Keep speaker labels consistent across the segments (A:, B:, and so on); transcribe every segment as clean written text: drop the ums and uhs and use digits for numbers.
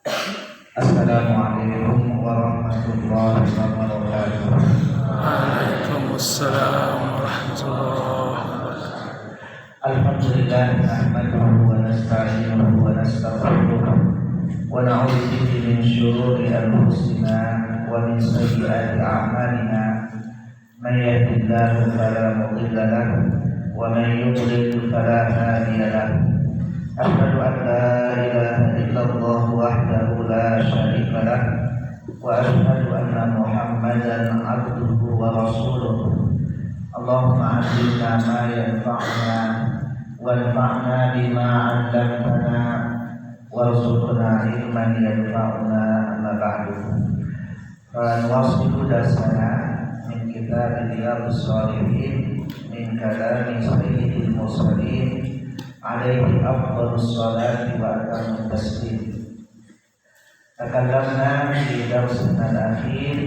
A: Assalamualaikum warahmatullahi wabarakatuh.
B: Waalaikumsalam warahmatullahi wabarakatuh.
A: Alhamdulillah nahmaduhu wa nasta'inuhu wa nastaghfiruh wa na'udzu bihi min shururi anfusina wa min sayyiati a'malina. Man yahdihillahu fala mudilla lahu wa man yudlil fala hadiya lahu. Asyhadu an la ilaha illallah wahdahu la syarika lahu wa asyhadu anna Muhammadan abduhu wa rasuluh. Allahumma 'allimna ma yanfa'una wanfa'na bima 'allamtana warzuqna ilman yanfa'una amma ba'du. Fa nuwasilu dasana min kitab Riyadhus Shalihin min kalami sayyidil mursalin alaihi afdhalus salati wa atamut taslim. Takallamna fi darsina al-akhir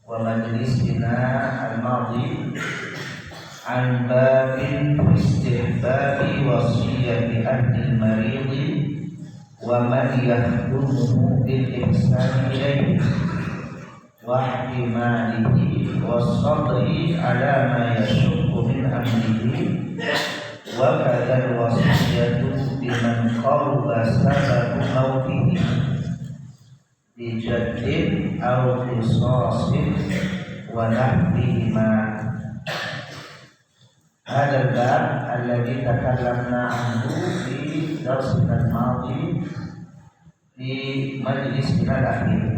A: wa majlisina al-madi an babin istihbabi wasiyati ahli al-marid wa man yahdumuhu bil ihsani ilayhi wa ihtimalihi wa sabri ala ma yashukku min amrihi wa kadal wasiyatu biman qaruba sababu mautihi bi jaddin aw qisasin wa nahwihima. Hadal bab alladhi takallamna anhu fi darsina al-madi fi majlisina al-akhir.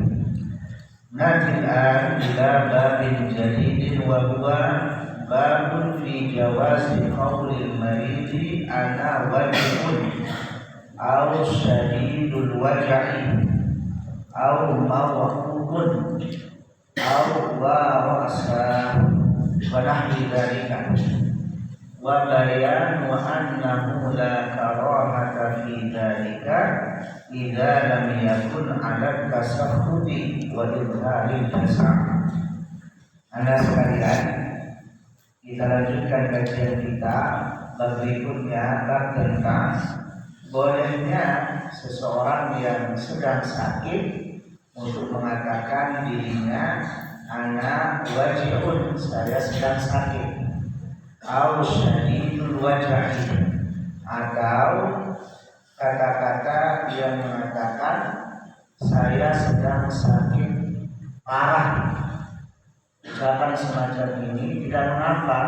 A: Natil an ila babin jadidin wa huwa babun fi jawazi qawlil maridi ana wajibun aw syadidul waj'i aw mawqufun aw wa rasa wa nahwi dzalika wa bayan wa annahu la karahata fi dzalika idza lam yakun 'ala tasahhudi wa idharil jasa'. Anda sekalian, kita lanjutkan kajian kita bab berikutnya, bab tentang bolehnya seseorang yang sedang sakit untuk mengatakan dirinya ana wajibun, saya sedang sakit, au syadidul wajhi, atau kata-kata yang mengatakan saya sedang sakit parah. Ucapan semacam ini tidak mengapa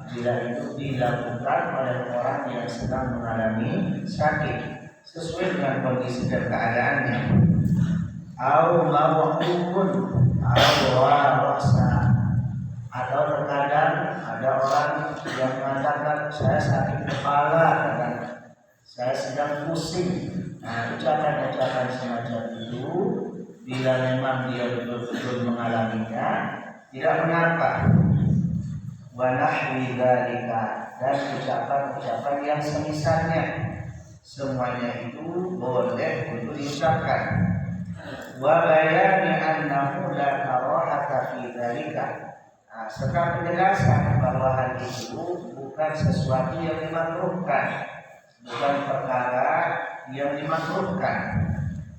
A: bila itu dilakukan oleh orang yang sedang mengalami sakit sesuai dengan kondisi dan keadaannya. Au mawqufun au rasa, atau terkadang ada orang yang mengatakan saya sakit kepala, dan saya sedang pusing. Nah, ucapan-ucapan semacam itu bila memang dia betul-betul mengalaminya tidak mengapa. Wa nahwi dzalika, dan ucapan-ucapan yang semisalnya, semuanya itu boleh untuk diucapkan. Wa bayani annahu la karahata fi dzalika, serta penjelasan bahwa hal itu bukan sesuatu yang dimakruhkan, bukan perkara yang dimakruhkan.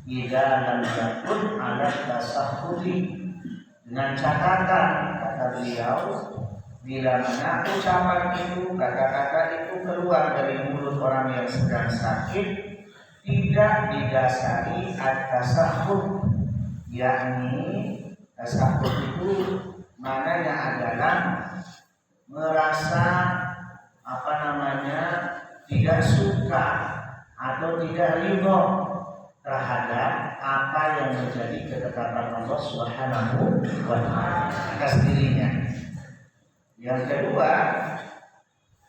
A: Idza lam yakun 'ala tasahhudi, dengan catatan, kata beliau, bila mana ucapan itu, kata-kata itu keluar dari mulut orang yang sedang sakit tidak didasari at-tasahhud, yakni tasahhud itu maknanya adalah merasa tidak suka atau tidak ridho terhadap apa yang menjadi ketetapan Allah Subhanahu wa ta'ala atas dirinya. Yang kedua,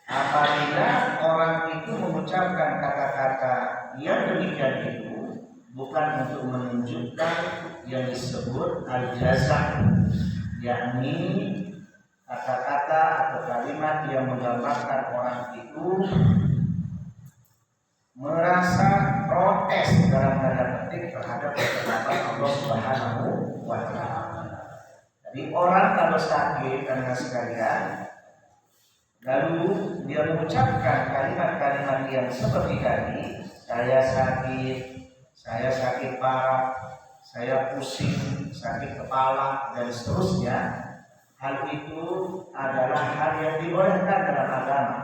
A: apabila orang itu mengucapkan kata-kata yang demikian itu bukan untuk menunjukkan yang disebut al-jaza', yakni kata-kata atau kalimat yang menggambarkan orang itu merasa protes dalam tanda petik terhadap ketetapan Allah Subhanahu wa ta'ala. Jadi orang kalau sakit, karena sekalian, lalu dia mengucapkan kalimat-kalimat yang seperti tadi, saya sakit, saya sakit parah, saya pusing, sakit kepala, dan seterusnya, hal itu adalah hal yang dibolehkan dalam agama.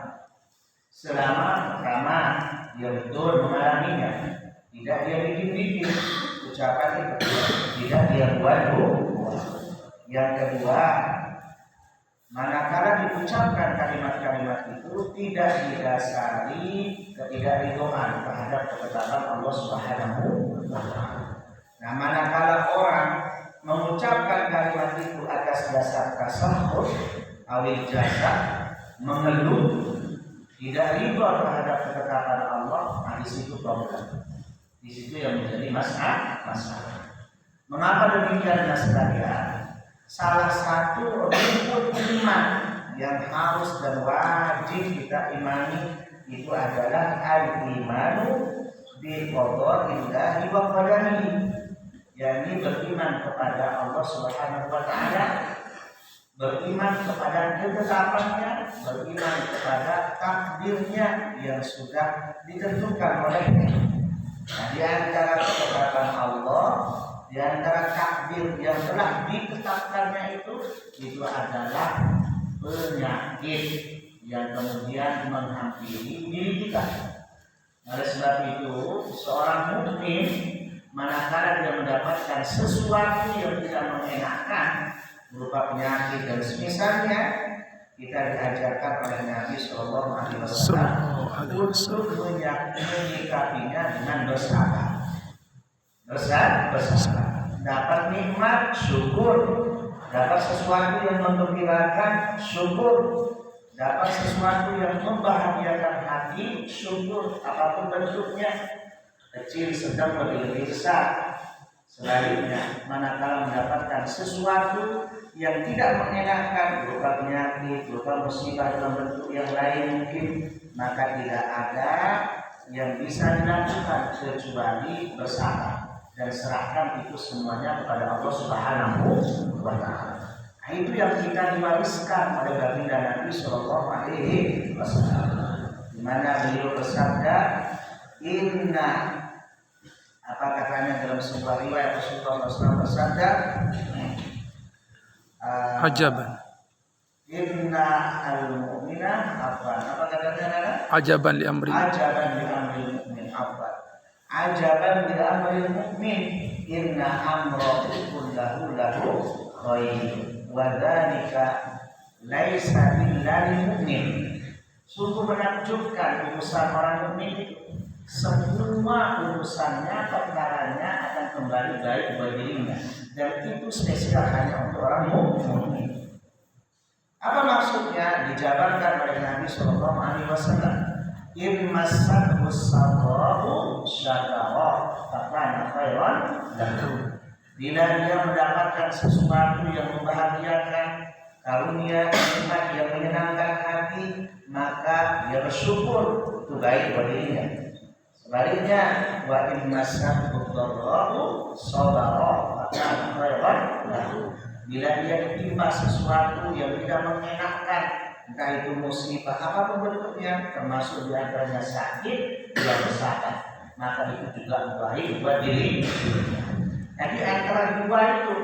A: Selama pertama dia betul mengalaminya, tidak dia bikin-bikin ucapan itu, tidak dia buat. Yang kedua, manakala diucapkan kalimat-kalimat itu tidak didasari ketidakridhaan terhadap ketetapan Allah Subhanahu wa Ta'ala. Nah, manakala orang mengucapkan kalimat itu atas dasar tasahhud awil jasa, mengeluh, tidak ridha terhadap ketetapan Allah, nah di situ problem. Di situ yang menjadi masalah. Mengapa demikian, mas sekalian? Salah satu rukun iman yang harus dan wajib kita imani itu adalah al-imanu bi qada'illahi wa qadarihi, yakni beriman kepada Allah Subhanahu wa Ta'ala, beriman kepada ketetapannya, beriman kepada takdirnya yang sudah ditentukan olehnya. Nah, di antara ketetapan Allah, di antara takdir yang telah ditetapkannya itu adalah penyakit yang kemudian menghampiri diri kita. Oleh sebab itu, seorang mukmin manakala dia mendapatkan sesuatu yang tidak mengenakan berupa penyakit dan semisalnya, kita diajarkan oleh Nabi Shallallahu Alaihi Wasallam untuk menyikapinya dengan bersabar. Dapat nikmat, syukur. Dapat sesuatu yang menggembirakan, syukur. Dapat sesuatu yang membahagiakan hati, syukur. Apapun bentuknya, kecil, sedang, lebih besar. Sebaliknya, manakala mendapatkan sesuatu yang tidak mengenakan berupa penyakit, berupa musibah dalam bentuk yang lain mungkin, maka tidak ada yang bisa dilakukan kecuali bersabar dan serahkan itu semuanya kepada Allah Subhanahu wa Ta'ala. Nah, itu yang kita diwariskan oleh baginda Nabi Sallallahu Alaihi Wasallam, di mana beliau bersabda, inna, apa katanya dalam sebuah riwayat Rasulullah SAW bersabda,
B: ajaban,
A: inna al-mu'mina apa katanya?
B: Ajaban li amri
A: Mu'min ajaban li amri mu'min inna amrahu kullahu lahu khair wa dzalika laisa illa lil mu'min. Sungguh menakjubkan urusan orang mukmin itu, semua urusannya, perkaranya akan kembali baik bagi dirinya, dan itu spesial hanya untuk orang mukmin. Apa maksudnya? Dijabarkan oleh Nabi Sallallahu Alaihi Wasallam, "Immasahu sabahu syakara, fakana khairan lahu." Bila dia mendapatkan sesuatu yang membahagiakan, karunia nikmat yang menyenangkan hati, maka dia bersyukur, itu baik bagi dirinya. Sebaliknya, wa immasahu dharra'u sabara, fakana khairan lahu. Bila dia ditimpa sesuatu yang tidak mengenakan, entah itu musibah apapun bentuknya, termasuk di antaranya sakit, dia bersabar, maka itu juga baik buat diri. Jadi antara dua itu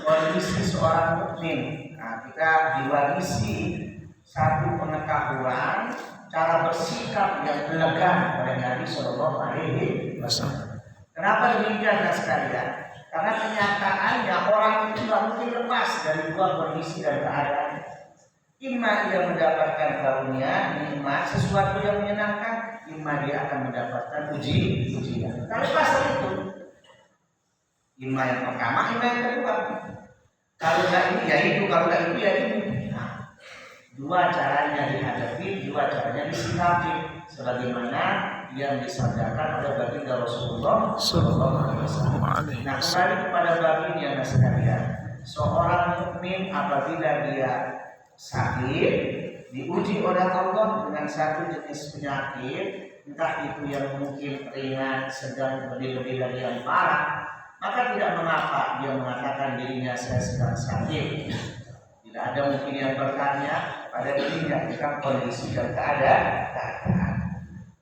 A: kondisi seorang mukmin. Nah, kita diwarisi satu pengetahuan cara bersikap yang elegan oleh Nabi Sallallahu Alaihi Wasallam. Kenapa demikian, ya sekalian? Karena kenyataannya orang itu tidak mungkin lepas dari dua kondisi dan keadaan. Imma dia mendapatkan karunia, nikmat, sesuatu yang menyenangkan, imma dia akan mendapatkan ujian. Kalau lepas dari itu, imma yang pertama, imma yang kedua. Kalau nggak ini ya itu, kalau nggak itu ya ini. Nah, dua caranya dihadapi, dua caranya disikapi, sebagaimana yang disabdakan oleh baginda Rasulullah Sallallahu Alaihi Wasallam. Nah, kembali kepada baginda sekalian, seorang mukmin apabila dia sakit, diuji oleh Allah dengan satu jenis penyakit, entah itu yang mungkin ringan, sedang, lebih-lebih dari yang parah, maka tidak mengapa dia mengatakan dirinya saya sedang sakit. Tidak ada mungkin yang bertanya pada dirinya tentang kondisi dan keadaan.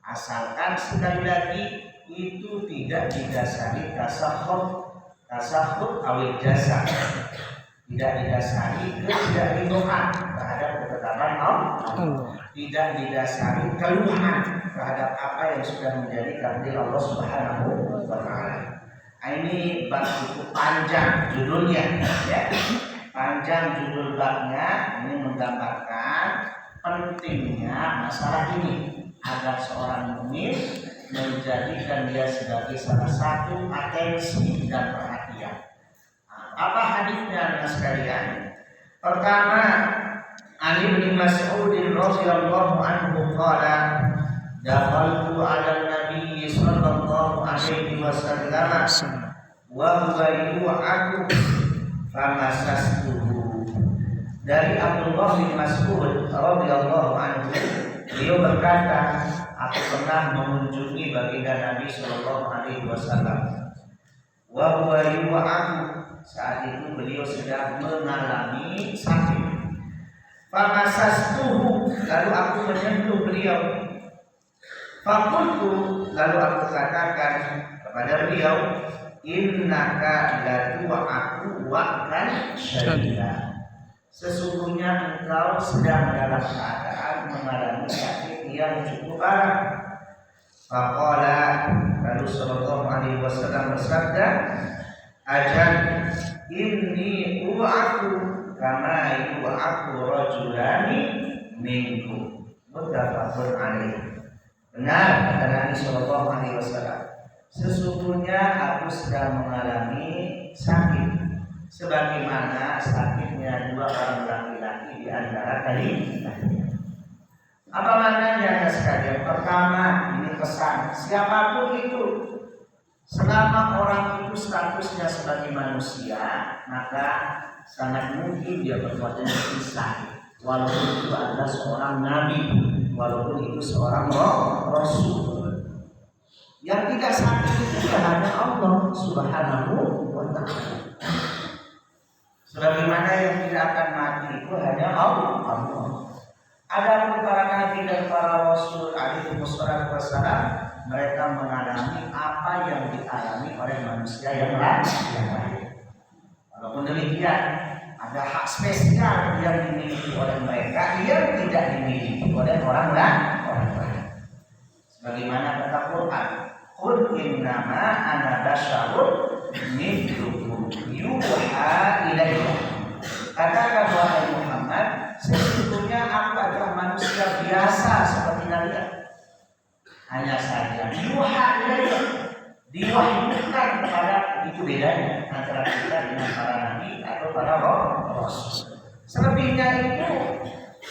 A: Asalkan sekali lagi itu tidak didasari tasahud awil jasa, tidak didasari ketidakridoan terhadap ketetapan Allah, tidak didasari keluhan terhadap apa yang sudah menjadi takdir Allah Subhanahu wa Ta'ala. Ini bab itu panjang judulnya, ya. Panjang judul babnya, ini menggambarkan pentingnya masalah ini agar seorang mukmin menjadikan dia sebagai salah satu atensi dan perhatian. Apa hadisnya sekalian? Pertama, Ali bin Mas'ud radhiyallahu anhu qala dakhaltu 'ala an-nabiy sallallahu alaihi wasallam wa huwa yu'aku famasastuhu. Dari Abdullah bin Mas'ud radhiyallahu anhu, beliau berkata, aku pernah mengunjungi baginda Nabi sallallahu alaihi wasallam. Wa huwa yu'aku, saat itu beliau sedang mengalami sakit. Famasastuhu, lalu aku menyentuh beliau. Fakultu, lalu aku katakan kepada beliau, innaka latu'aku wa'kan syadida. Sesungguhnya engkau sedang dalam keadaan mengalami sakit yang cukup parah. Faqala, lalu sallallahu alaihi wasallam bersabda, ajal inni u'aku kama yu'aku rajulani minkum. Muttafaqun alaih. Benar kata Nabi sallallahu alaihi wasallam, sesungguhnya aku sedang mengalami sakit sebagaimana sakitnya dua orang laki-laki di antara kalian. Apa maknanya sekalian? Pertama, ini pesan siapapun itu, selama orang itu statusnya sebagai manusia, maka sangat mungkin dia berbuat sakit, walaupun itu adalah seorang nabi, walaupun itu seorang rasul. Yang tidak sakit itu hanya Allah Subhanahu wa Ta'ala. Sebagaimana yang tidak akan mati itu hanya Allah. Ada para nabi dan para rasul alaihi wassalam, mereka mengalami apa yang dialami oleh manusia yang lain. Walaupun demikian, ada hak spesial yang dimiliki oleh mereka yang tidak dimiliki oleh orang lain. Sebagaimana kata Quran, qul innama ana basyarun mithlukum yuha ilayya. Katakan wahai Muhammad, sesungguhnya aku adalah manusia biasa seperti kalian. Hanya saja yuha ilayya, diwahyukan kepada, itu bedanya antara kita dengan para nabi atau para rasul. Selebihnya itu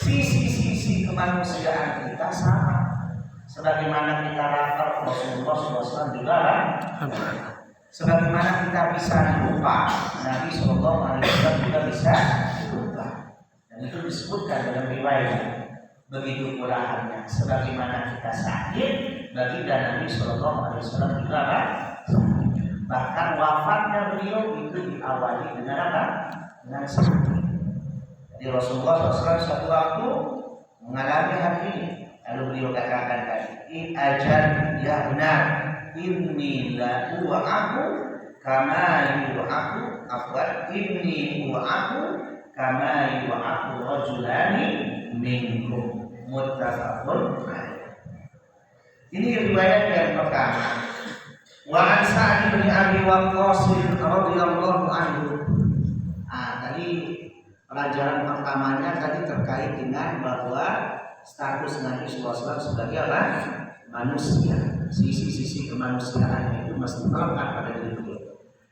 A: sisi-sisi kemanusiaan kita sama. Sebagaimana kita lapar, Rasulullah SAW juga sebagaimana kita bisa lupa, Nabi SAW juga bisa lupa. Dan itu disebutkan dalam riwayat. Begitu pula halnya, sebagaimana kita sakit, baginda Nabi SAW juga sakit. Bahkan wafatnya beliau itu diawali dengan apa? Dengan sakit. Jadi Rasulullah SAW suatu waktu mengalami hal ini. Lalu beliau katakan tadi, ajal ya benar, inni la u'aku kama yu'aku afwan, inni u'aku kama yu'aku rajulani minkum. Muttafaqun alaih. Ini riwayat yang pertama. Wa an Sa'd bin Abi Waqqas radhiyallahu anhu. Tadi pelajaran pertamanya tadi terkait dengan bahwa status Nabi SAW sebagai apa? Manusia. Sisi-sisi kemanusiaan itu mesti melekat pada diri beliau.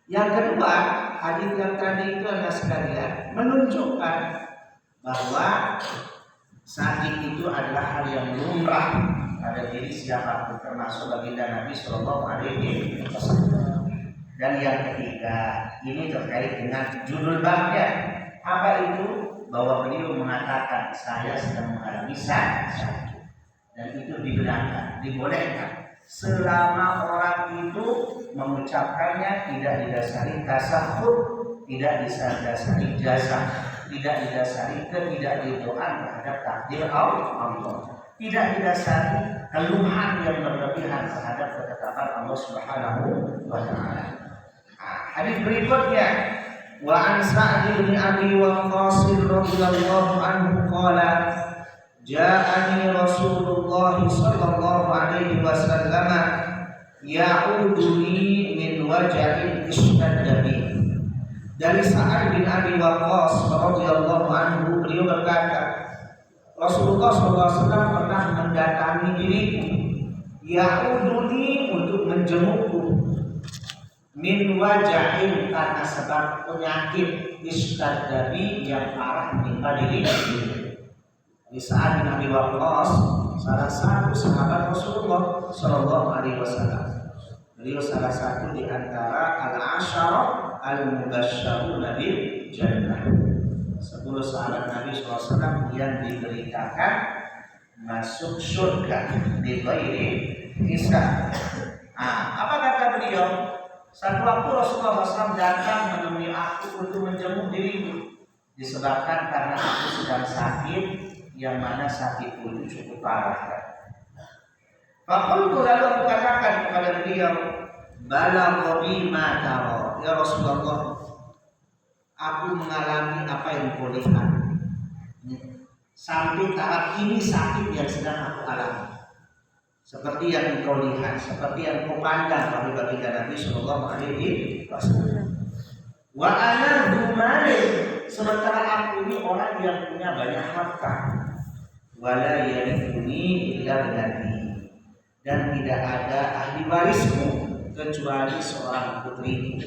A: Yang kedua, hadis yang tadi itu adalah sekalian menunjukkan bahwa sakit itu adalah hal yang lumrah pada diri siapapun, termasuk baginda Nabi Sallallahu Alaihi Wasallam. Dan yang ketiga, ini terkait dengan judul babnya. Apa itu? Bahwa beliau mengatakan saya sedang mengalami sakit, dan itu dibenarkan, dibolehkan selama orang itu mengucapkannya tidak didasari tasahud, tidak didasari jasa, tidak didasari ketidakridoan terhadap takdir Allah. tidak didasari keluhan yang berlebihan terhadap ketetapan Allah Subhanahu wa taala. Hadis berikutnya, wa an Sa'd bin Abi Waqqas radhiyallahu anhu qala ja'ani Rasulullah sallallahu alaihi wasallam ya'uduni min waja'in ishtadda bi. Dari Sa'ad bin Abi Waqqas radhiyallahu anhu, beliau berkata, Rasulullah SAW pernah mendatangi diriku, ya'uduni, untuk menjengukku, min waja'in, karena sebab penyakit ishtadda bi, yang parah menimpa diriku. Di Sa'ad bin Abi Waqqas, salah satu sahabat Rasulullah Shallallahu Alaihi Wasallam. Beliau salah satu di antara al-asyarah al-mubasysyaruna bil jannah. 10 sahabat Nabi SAW yang diberitakan masuk surga di ghairi hisab. Apa kata beliau? Satu waktu Rasulullah SAW datang menemui aku untuk menjenguk diriku, disebabkan karena aku sedang sakit, yang mana sakitku itu cukup parah. Fakultu, lalu aku katakan kepada beliau, balagha bi ma tara, ya Rasulullah, aku mengalami apa yang kau lihat. Sampai tahap ini sakit yang sedang aku alami, seperti yang kau lihat, seperti yang kau pandang oleh baginda Nabi Sallallahu Alaihi Wasallam. Wa ana dzumalik, sementara aku ini orang yang punya banyak harta. Wala yarithuni illa binati, dan tidak ada ahli warismu kecuali seorang putriku.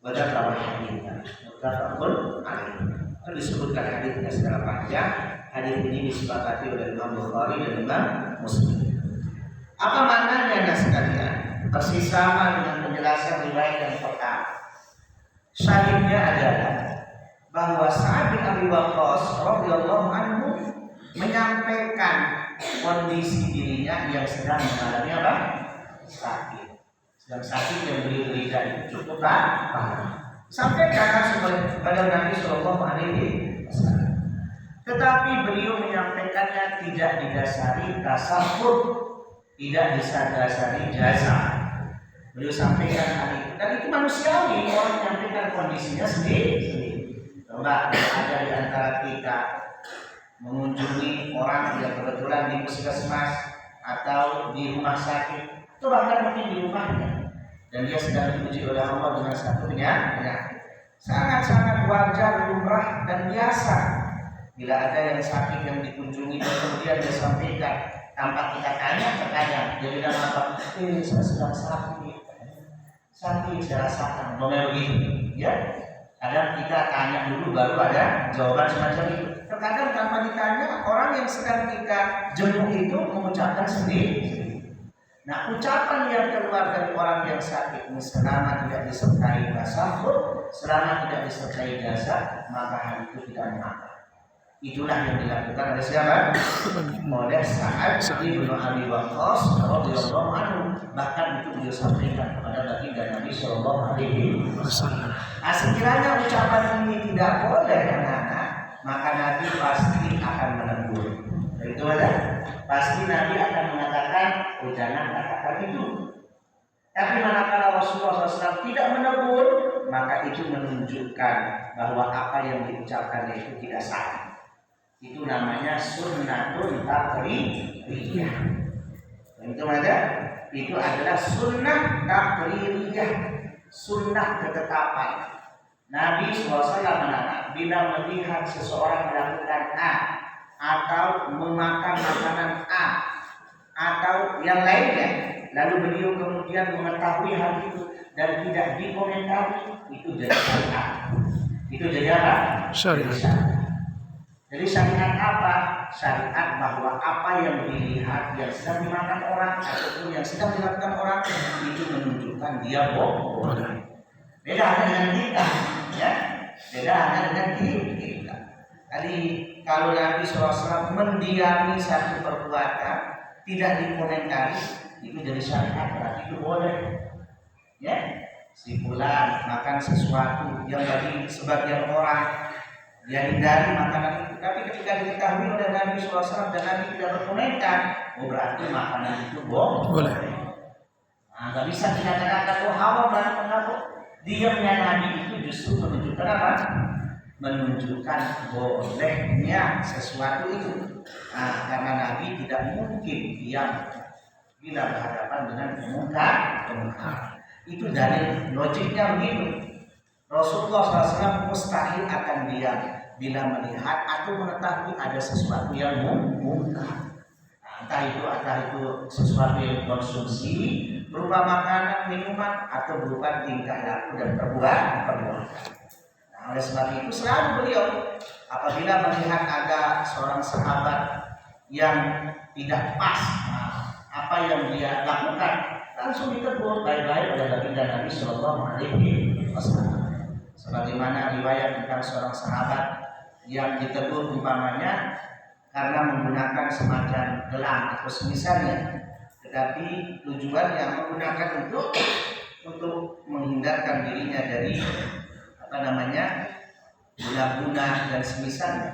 A: Baca kawan hadisnya, muttafaqun alaih. Itu disebutkan hadisnya secara panjang. Hadis ini disepakati oleh Imam Bukhari dan Imam Muslim. Apa maknanya ya sekalian? Persis sama dengan penjelasan riwayat yang pertama. Syahidnya adalah bahwa Sa'ad bin Abi Waqqas radhiyallahu anhu menyampaikan kondisi dirinya yang sedang mengalami apa? Sakit. Sedang sakit yang beliau derita itu cukup parah. Sampaikan kepada Nabi Sallallahu Alaihi Wasallam. Tetapi beliau menyampaikannya tidak didasari tasawuf, tidak didasari jasa. Beliau sampaikan hal itu, dan itu manusiawi, orang menyampaikan kondisinya sendiri. Coba ada di antara kita mengunjungi orang yang kebetulan di puskesmas atau di rumah sakit, atau bahkan mungkin di rumahnya, dan dia sedang diuji oleh Allah dengan satu penyakit. Sangat-sangat wajar, lumrah dan biasa bila ada yang sakit yang dikunjungi dan kemudian dia sampaikan tanpa kita tanya, terkadang dia bilang apa? Saya sedang sakit, saya rasakan, begitu, ya. Kadang kita tanya dulu baru ada jawaban semacam itu. Terkadang tanpa ditanya, orang yang sedang kita jenguk itu mengucapkan sendiri. Nah, ucapan yang keluar dari orang yang sakit ini selama tidak disertai tasawuf, selama tidak disertai jasa, maka hal itu tidak mengapa. Itulah yang dilakukan oleh siapa? Oleh Sa'ad bin Abi Waqqas radhiyallahu anhu. Bahkan itu beliau sampaikan kepada baginda Nabi Sallallahu Alaihi Wasallam. Sekiranya ucapan ini tidak boleh anak-anak, maka Nabi pasti akan menegur. Itu ada. Pasti Nabi akan mengatakan, oh jangan katakan itu. Tapi manakala Rasulullah SAW tidak menegur, maka itu menunjukkan bahwa apa yang diucapkan itu tidak salah. Itu namanya sunnatun taqririyah. Itu ada. Itu adalah sunnah taqririyah, sunnah ketetapan. Nabi SAW menanam bila melihat seseorang melakukan A atau memakan makanan A atau yang lainnya, lalu beliau kemudian mengetahui hal itu dan tidak dikomentari, itu jadi syariat. Itu jadi apa? Syariat. Jadi syariat apa? Syariat bahwa apa yang dilihat yang sedang dimakan orang ataupun yang sedang dilakukan orang itu menunjukkan dia bohong. Beda dengan kita, ya. Beda dengan kita. Tadi kalau Nabi SAW mendiami satu perbuatan tidak dikomentari, itu jadi syariat, berarti itu boleh. Ya, si fulan makan sesuatu yang bagi sebagian orang dia hindari makanan itu, Tapi ketika diketahui oleh Nabi SAW dan Nabi tidak berkomentar, berarti makanan itu
B: Boleh.
A: Nah, nggak bisa kita katakan haram dan mengapa. Diamnya Nabi itu justru menunjukkan apa? Menunjukkan bolehnya sesuatu itu. Nah, karena Nabi tidak mungkin diam bila berhadapan dengan kemungkaran. Itu dari logiknya begitu. Rasulullah SAW mustahil akan diam bila melihat atau mengetahui ada sesuatu yang mungkar. Entah itu sesuatu yang konsumsi berupa makanan, minuman, atau berupa tingkah laku dan perbuatan. Nah, oleh sebab itu selalu beliau apabila melihat ada seorang sahabat yang tidak pas apa yang dia lakukan, langsung ditegur baik-baik oleh baginda Nabi Shallallahu Alaihi Wasallam. Sebagaimana riwayat tentang seorang sahabat yang ditegur umpamanya karena menggunakan semacam gelang atau semisalnya, tetapi tujuan yang menggunakan untuk menghindarkan dirinya dari guna-guna dan semisalnya,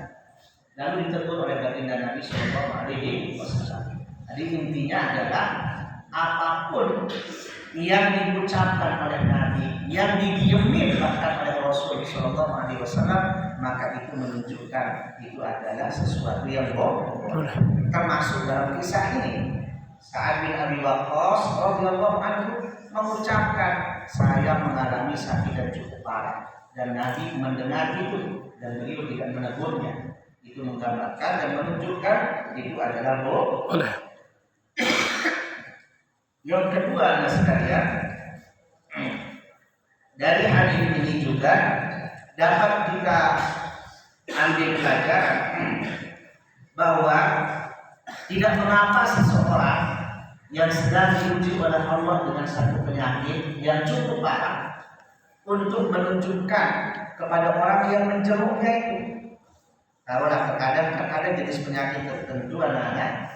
A: lalu ditegur oleh baginda Nabi Shallallahu Alaihi Wasallam. Jadi intinya adalah apapun yang diucapkan oleh Nabi, yang didiemin bahkan oleh Rasul Shallallahu Alaihi Wasallam, maka itu menunjukkan itu adalah sesuatu yang boleh. Termasuk dalam kisah ini, Sa'ad bin Abi Waqqas radhiyallahu anhu mengucapkan, saya mengalami sakit dan cukup parah, dan Nabi mendengar itu dan beliau tidak menegurnya. Itu menggambarkan dan menunjukkan itu adalah boleh. Yang kedua, sekalian, dari hadis ini juga dapat kita ambil pelajaran bahwa tidak mengapa seseorang yang sedang diuji oleh Allah dengan satu penyakit yang cukup parah untuk menunjukkan kepada orang yang menjeruknya itu. Kalau terkadang ada jenis penyakit tertentu anak-anak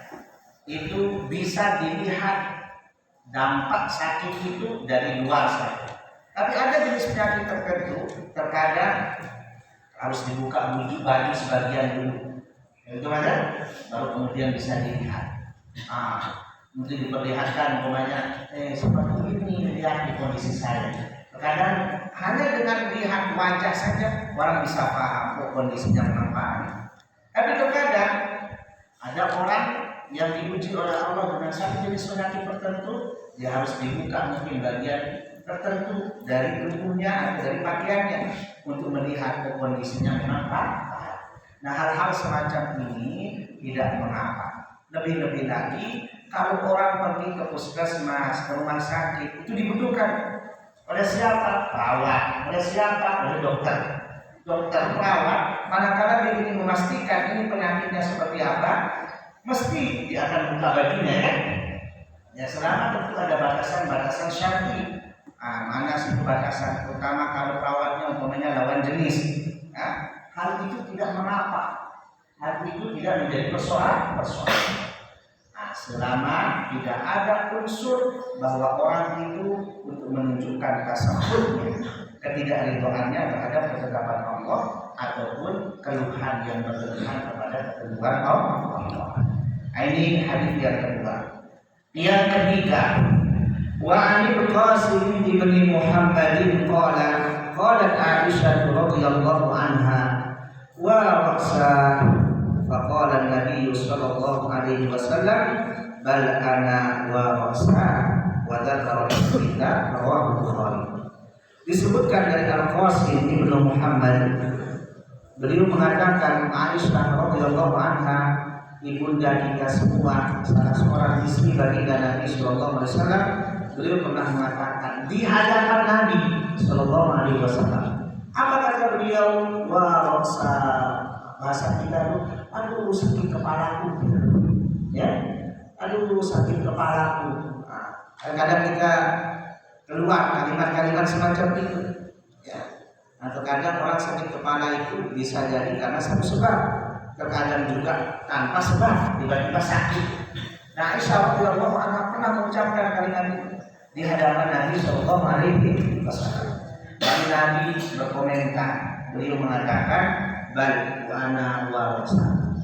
A: itu bisa dilihat dampak sakit itu dari luar saja. Tapi ada jenis penyakit tertentu terkadang harus dibuka baju sebagian dulu, itu ada, baru kemudian bisa dilihat. Mungkin diperlihatkan umpamanya seperti ini, lihat di kondisi saya. Terkadang hanya dengan melihat wajah saja orang bisa paham kondisinya kenapa. Tapi terkadang ada orang yang diuji oleh Allah dengan satu jenis penyakit tertentu, dia harus dibuka mungkin bagian tertentu dari tubuhnya atau dari pakaiannya untuk melihat kondisinya kenapa. Nah, hal-hal semacam ini tidak mengapa. Lebih-lebih lagi kalau orang pergi ke puskesmas, ke rumah sakit, itu dibutuhkan oleh siapa? Perawat. Oleh siapa? Oleh dokter. Dokter perawat, manakala dia ingin memastikan ini penyakitnya seperti apa, mesti dia akan buka bajunya, ya. Ya, selama tentu ada batasan-batasan syar'i. Mana sih batasan? Terutama kalau perawatnya umpamanya lawan jenis. Hal itu tidak mengapa. Hal itu tidak menjadi persoalan. Selama tidak ada unsur bahwa orang itu untuk menunjukkan tasawufnya, ketidakridhoannya terhadap ketetapan Allah ataupun keluhan yang berlebihan kepada ketentuan Allah. Ini hadis yang kedua. Yang ketiga, wa ani Qasim bin Muhammadin qalat Aisyah radhiyallahu anha wa ra'sa faqala an-nabiy sallallahu alaihi wasallam bal ana wa ra'sa wa dzakara al-hadits rawahu Bukhari. Disebutkan dari Al-Qasim bin Muhammad, beliau mengatakan Aisyah radhiyallahu anha, ibunda kita semua, salah seorang istri baginda Nabi sallallahu alaihi wasallam, beliau pernah mengatakan di hadapan Nabi sallallahu alaihi wasallam. Apa kata beliau? Wa rasa, bahasa kita itu, aduh sakit kepalaku. Ya. Aduh sakit kepalaku. Kadang-kadang kita keluar kalimat-kalimat semacam itu. Ya. Terkadang orang sakit kepala itu bisa jadi karena satu sebab, terkadang juga tanpa sebab, tiba-tiba sakit. Nah, Aisyah radhiyallahu anha pernah mengucapkan kalimat itu di hadapan Nabi sallallahu alaihi wasallam. Lalu Nabi berkomentar, beliau mengatakan, bal wa ana warasa.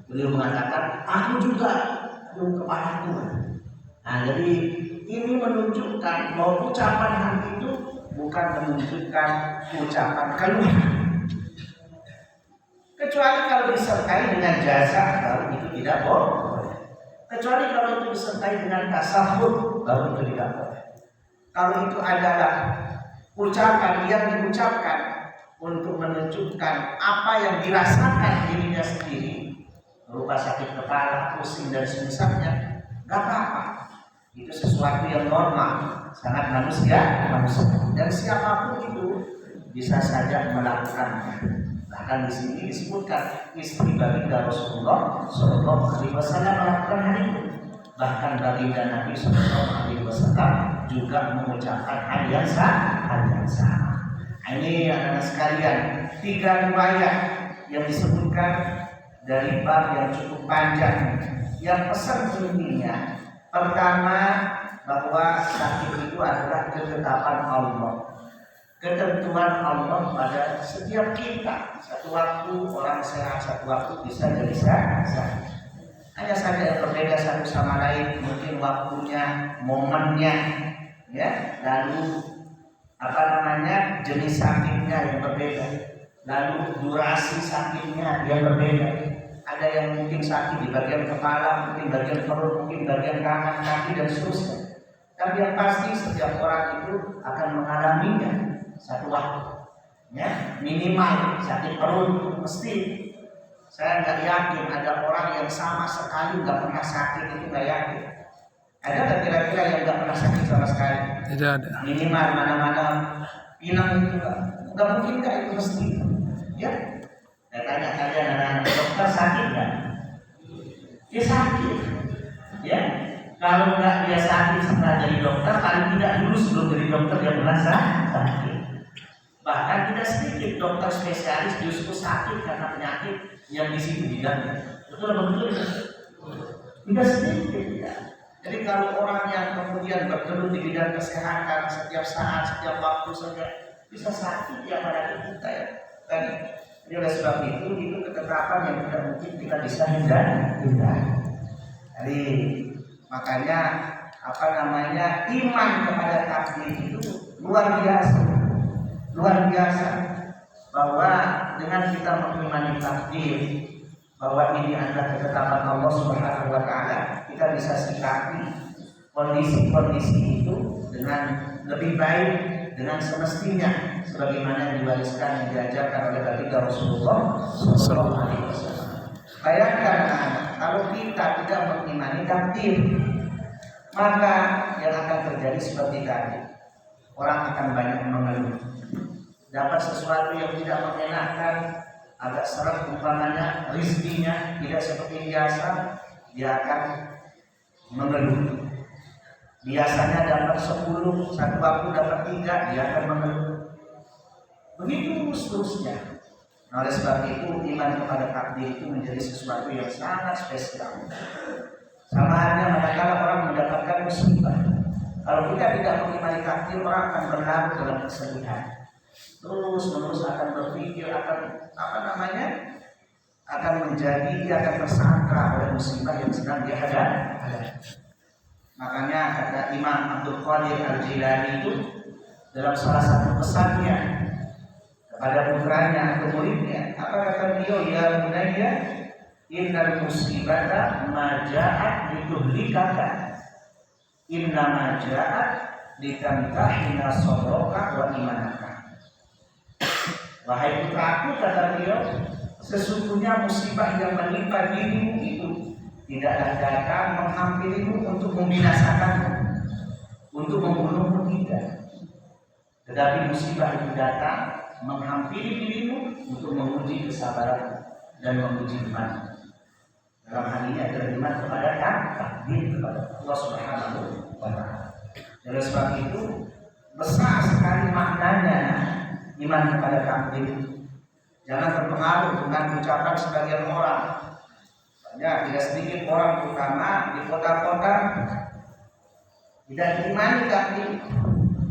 A: Beliau mengatakan, aku juga kepadaku. Nah, jadi ini menunjukkan bahwa ucapan hati itu bukan menunjukkan ucapan keluar. Kecuali kalau disertai dengan jasa, baru itu tidak boleh. Kecuali kalau itu disertai dengan tasahud, baru itu tidak boleh. Kalau itu adalah ucapan yang diucapkan untuk menunjukkan apa yang dirasakan dirinya sendiri, berupa sakit kepala, pusing dan semisalnya, nggak apa-apa. Itu sesuatu yang normal, sangat manusia. Dan siapapun itu bisa saja melakukannya. Bahkan di sini disebutkan istri baginda Rasulullah Shallallahu Alaihi Wasallam melakukan hal itu. Bahkan baginda Nabi Shallallahu Alaihi Wasallam juga mengucapkan hal yang sama. Ini anak sekalian, 3 riwayat yang disebutkan dari bab yang cukup panjang. Yang pesan intinya, pertama bahwa sakit itu adalah ketetapan Allah, ketentuan Allah pada setiap kita. Satu waktu orang sehat, satu waktu bisa jadi sakit. Hanya saja yang berbeda satu sama lain, mungkin waktunya, momennya, ya, lalu jenis sakitnya yang berbeda, lalu durasi sakitnya yang berbeda. Ada yang mungkin sakit di bagian kepala, mungkin bagian perut, mungkin bagian tangan, kaki dan seterusnya. Tapi yang pasti setiap orang itu akan mengalaminya satu waktu, ya, minimal sakit perut mesti. Saya nggak yakin ada orang yang sama sekali nggak pernah sakit, itu nggak yakin. Ada nggak kira-kira yang nggak pernah sakit sama sekali?
B: Tidak ada.
A: Minimal mana-mana pinang itu nggak mungkin, nggak, itu mesti. Ya, saya tanya kalian, anak dokter sakit nggak? Dia sakit, ya. Kalau nggak dia sakit setelah jadi dokter, paling tidak dulu sebelum jadi dokter dia merasa sakit. Bahkan tidak sedikit dokter spesialis justru sakit karena penyakit yang di situ bidangnya. Betul atau betul? Tidak sedikit, ya. Jadi kalau orang yang kemudian bergelut di bidang kesehatan setiap saat, setiap waktu saja bisa sakit, ya pada kita, ya. Jadi oleh sebab itu ketetapan yang tidak mungkin kita bisa hindari. Jadi makanya iman kepada takdir itu luar biasa, bahwa dengan kita mengimani takdir bahwa ini adalah ketetapan Allah Subhanahu wa taala, kita bisa sikapi kondisi-kondisi itu dengan lebih baik, dengan semestinya sebagaimana yang diwariskan, yang diajarkan oleh baginda Rasulullah sallallahu alaihi wasallam. Bayangkan kalau kita tidak mengimani takdir, maka yang akan terjadi seperti tadi, orang akan banyak mengeluh. Dapat sesuatu yang tidak mengenakan, agak seret umpamanya, rizkinya tidak seperti biasa, dia akan mengeluh. Biasanya dapat 10, satu waktu dapat 3, dia akan mengeluh. Begitu seterusnya. Nah, oleh sebab itu iman kepada takdir itu menjadi sesuatu yang sangat spesial. Sama halnya manakala orang mendapatkan musibah. Kalau kita tidak mengimani takdir, orang akan berlarut dalam kesedihan. Terus akan berpikir akan akan tersangka oleh musibah yang sedang dihadapi. Makanya kata Imam Abdul Qadir Al-Jilani itu dalam salah satu pesannya kepada putranya atau muridnya, apa kata beliau? Ya bunayya, innal musibata ma ja'at lituhlikaka, inna ma ja'at litantahina sabraka wa imanaka. Wahai putraku, kata beliau, sesungguhnya musibah yang menimpa dirimu itu tidaklah datang menghampirimu untuk membinasakanmu, untuk membunuhmu, tidak. Tetapi musibah itu datang menghampiri dirimu untuk menguji kesabaran dan menguji iman. Dalam hal ini adalah iman kepada takdir, kepada Allah Subhanahu wa taala. Oleh sebab itu besar sekali maknanya iman kepada takdir. Jangan terpengaruh dengan ucapan sebagian orang. Ya, tidak sedikit orang terutama di kota-kota tidak diimani takdir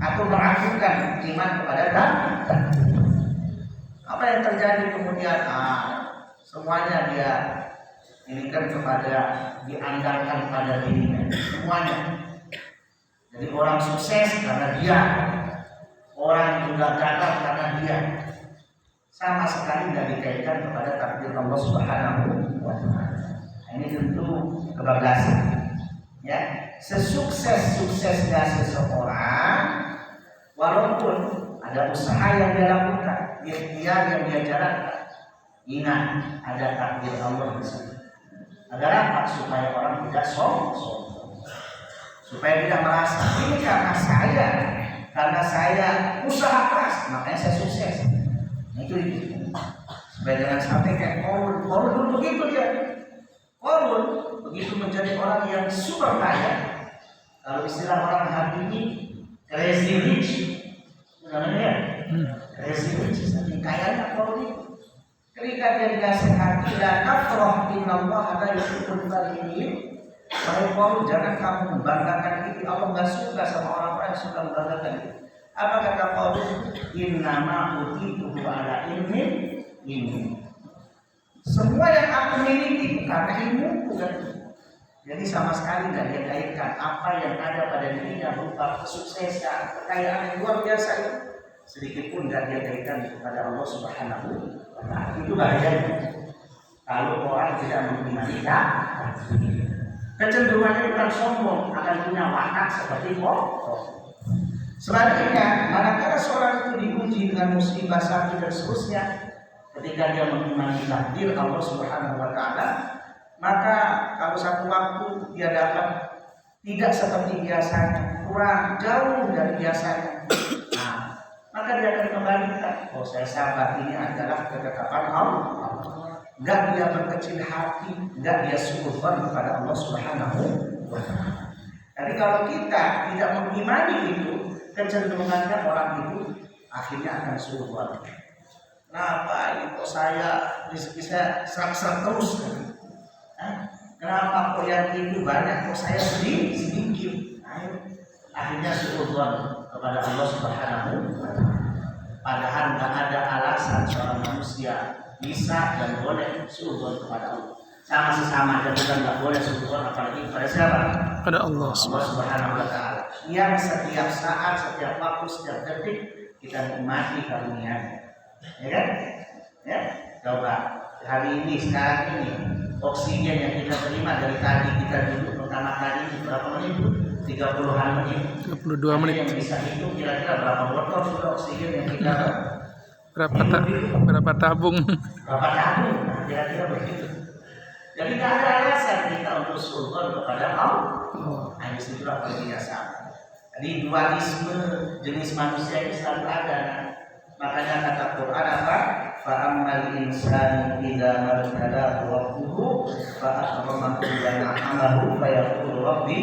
A: atau meragukan iman kepada takdir. Apa yang terjadi kemudian? Semuanya dia ini kan kepada diandalkan pada dirinya semuanya. Jadi orang sukses karena dia, orang juga gagal karena dia. Sama sekali tidak dikaitkan kepada takdir Allah Subhanahu wa Ta'ala. Ini tentu kebablasan. Ya, sesukses-suksesnya seseorang, walaupun ada usaha yang dia lakukan, ikhtiar yang dia jalankan, ingat ada takdir Allah di sana. Agar apa? Supaya orang tidak sombong, supaya tidak merasa ini karena saya usaha keras, makanya saya sukses. Itu supaya jangan sampai kayak Korun dulu begitu dia. Korun begitu menjadi orang yang super kaya. Kalau istilah orang hari ini crazy rich, namanya crazy rich, saking kayanya Korun itu. Ketika dia dikasih hati dan nafroh inallah ada yuhibbul farihin. Wahai Korun, jangan kamu membanggakan diri. Allah nggak suka sama orang-orang yang suka membanggakan diri. Apa kata Korun? Innama utituhu ala ilmi. Semua yang aku miliki karena ilmu bukan. Jadi sama sekali tidak dia kaitkan apa yang ada pada dirinya berupa kesuksesan, kekayaan yang luar biasa itu sedikit pun tidak dia kaitkan kepada Allah Subhanahu wa Ta'ala. Itu bahayanya kalau orang tidak mengimani kecenderungannya bukan sombong, akan punya watak seperti sebaliknya, manakala seorang itu diuji dengan musibah, sakit dan seterusnya, ketika dia mengimani takdir Allah Subhanahu wa Ta'ala, maka kalau satu waktu dia dapat tidak seperti biasanya, kurang jauh dari biasanya, maka dia akan kembalikan. Saya sabar, ini adalah ketetapan Allah. Enggak dia berkecil hati, enggak dia syukur kepada Allah Subhanahu wa Ta'ala. Jadi kalau kita tidak mengimani itu, kecenderungannya orang itu akhirnya akan syukur. Kenapa ini kok saya bisa serak-serak terus? Kenapa kok yang itu banyak, kok saya sedikit? Akhirnya syukur kepada Allah Subhanahu wa Ta'ala. Padahal nggak ada alasan seorang manusia bisa dan boleh syukur kepada Allah. Sama sesama dan bukan nggak boleh syukur apalagi kepada siapa?
B: Pada Allah
A: Subhanahu wa Ta'ala. Yang setiap saat, setiap waktu, setiap detik kita nikmati karunia-Nya. Ya kan? Ya. Coba hari ini, sekarang ini, oksigen yang kita terima dari tadi kita duduk pertama kali ini berapa menit? 30-an menit.
B: 32 menit.
A: Yang bisa hitung kira-kira berapa botol sudah oksigen yang kita
B: berapa tabung?
A: Berapa tabung? Kira-kira begitu. Jadi tidak ada alasan kita untuk syukur kepada Allah. Hanya situlah perbiasaan. Jadi dualisme jenis manusia itu selalu ada. Makanya kata Quran apa? Fa'ammal insanu idza mabtalahu rabbuhu fa'akramahu wa na'amahu fayaqulu rabbi.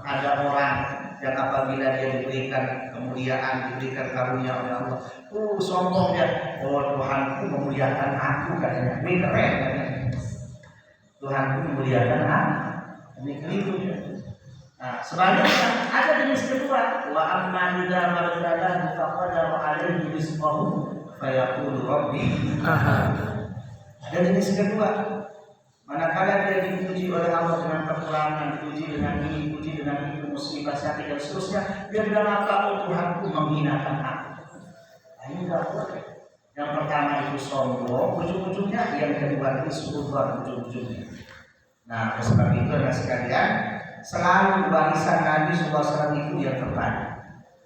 A: Ada orang yang apabila dia diberikan kemuliaan, diberikan karunia oleh Allah, sombong dia. Tuhanku memuliakan aku katanya. Ini keren katanya. Tuhanku memuliakan aku. Ini keliru ya. Nah, sebaliknya ada jenis kedua, wa amma idza mabtalahu faqadara alaihi rizqahu fayaqulu rabbi. Ada jenis kedua, manakala dia dipuji oleh Allah dengan kekurangan, dipuji dengan ini, dipuji dengan itu, musibah, sakit dan seterusnya, dia bilang apa? Tuhanku menghinakan aku. Ini tidak boleh. Yang pertama itu sombong, ujung-ujungnya. Yang kedua itu syukur, ujung-ujungnya. Nah, oleh sebab itu adalah sekalian, selalu barisan Nabi SAW itu yang terbaik.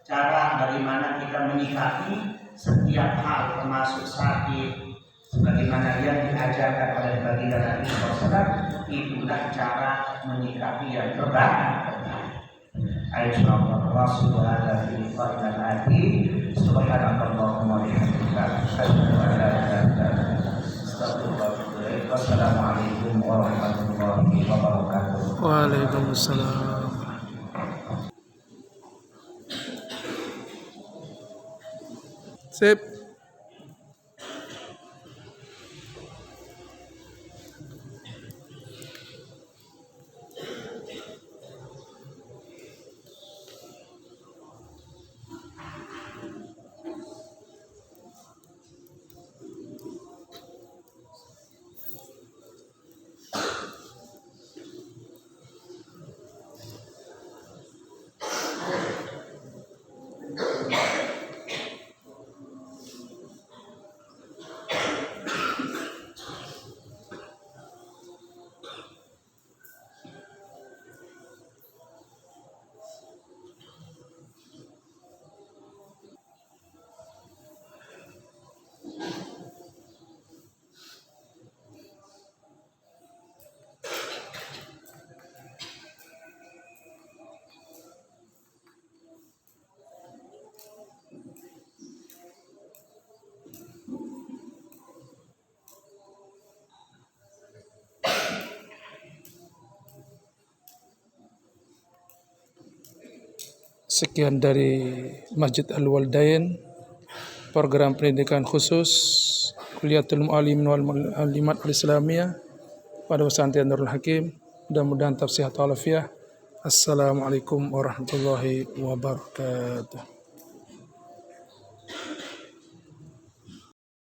A: Cara bagaimana kita menyikapi setiap hal, termasuk sakit, sebagaimana yang diajarkan oleh baginda Nabi SAW, itulah cara menyikapi yang terbaik. Subhanallah subhanallahi wa bihamdihi subhanakallahumma wa bihamdika asyhadu an la ilaha illa anta astaghfiruka wa atubu ilaik. Wassalamualaikum warahmatullahi wabarakatuh.
B: Waalaikumsalam. Sip. Sekian dari Masjid Al-Waldain, program pendidikan khusus Kuliatul Mu'allimin wal Mu'allimat Al-Islamiyah pada pesantren Nurul Hakim. Mudah-mudahan tetap sehat walafiat. Assalamualaikum warahmatullahi wabarakatuh.